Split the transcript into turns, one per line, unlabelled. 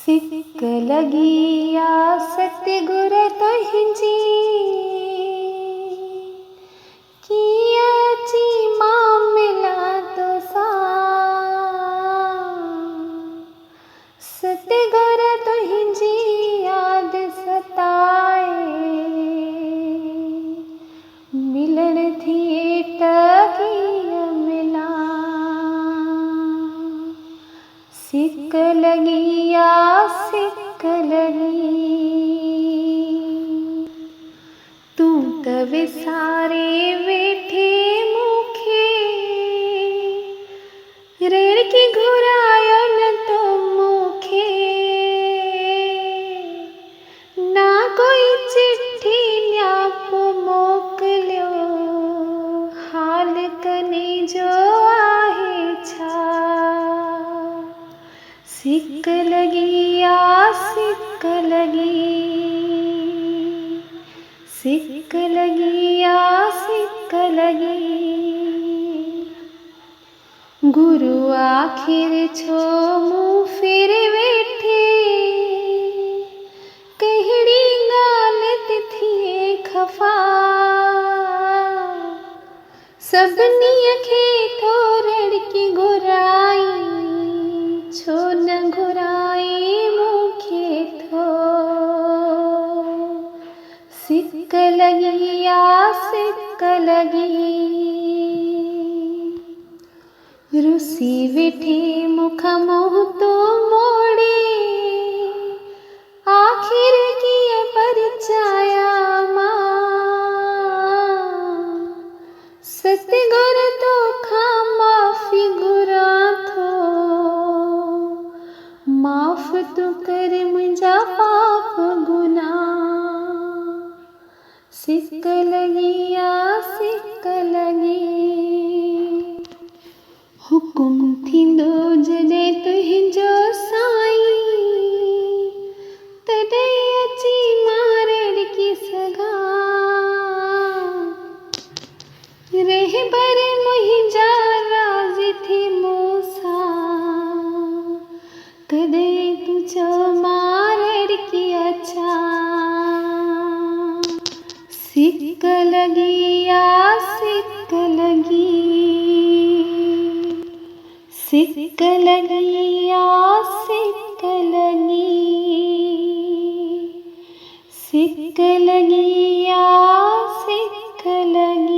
सिक लगिया सतगुर तुंहिंजी कीअं अची मां मिलां तोसां। सतगुर तुंहिंजी यादि सताए मिलण थिए त कीअं मिलां। सिक लगी आ सिक लगी तू त विसारे वेठे मूंखे रेड़ की घुरायो न तो मूंखे। ना कोई चिट्ठी न्यापो मोकिलियो हाल कने जो आहे छा। सिक लगी आ सिक लगी सिक लगी आ सिक लगी। गुरु आखिर छो मुँह फेर वेठे कहिड़ी ॻाल्हि थिए खफ़ा। सभिनी खे थो रड़की घुराई छो न घुराई मूंखे थो। सिक लगी आ सिक लगी रुसी वेठे मुख मोह तो मोड़े आखिर कीअं परचाया मां। सतगुर तोखां माफ़ी घुरां थो माफ़ तू कर मुंहिंजा पाप गुनाह। सिक लगी आ सिक लगी हुकुम थींदो जॾहिं तुंहिंजो साईं तॾहिं अची मां रड़की सघां। रहबर मुंहिंजा राज़ी थी मूंसां तॾहिं तूं चओ मां रड़की अचां। सिक लगी आ सिक लगी सिक लगी आ सिक लगी सिक लगी आ सिक लगी।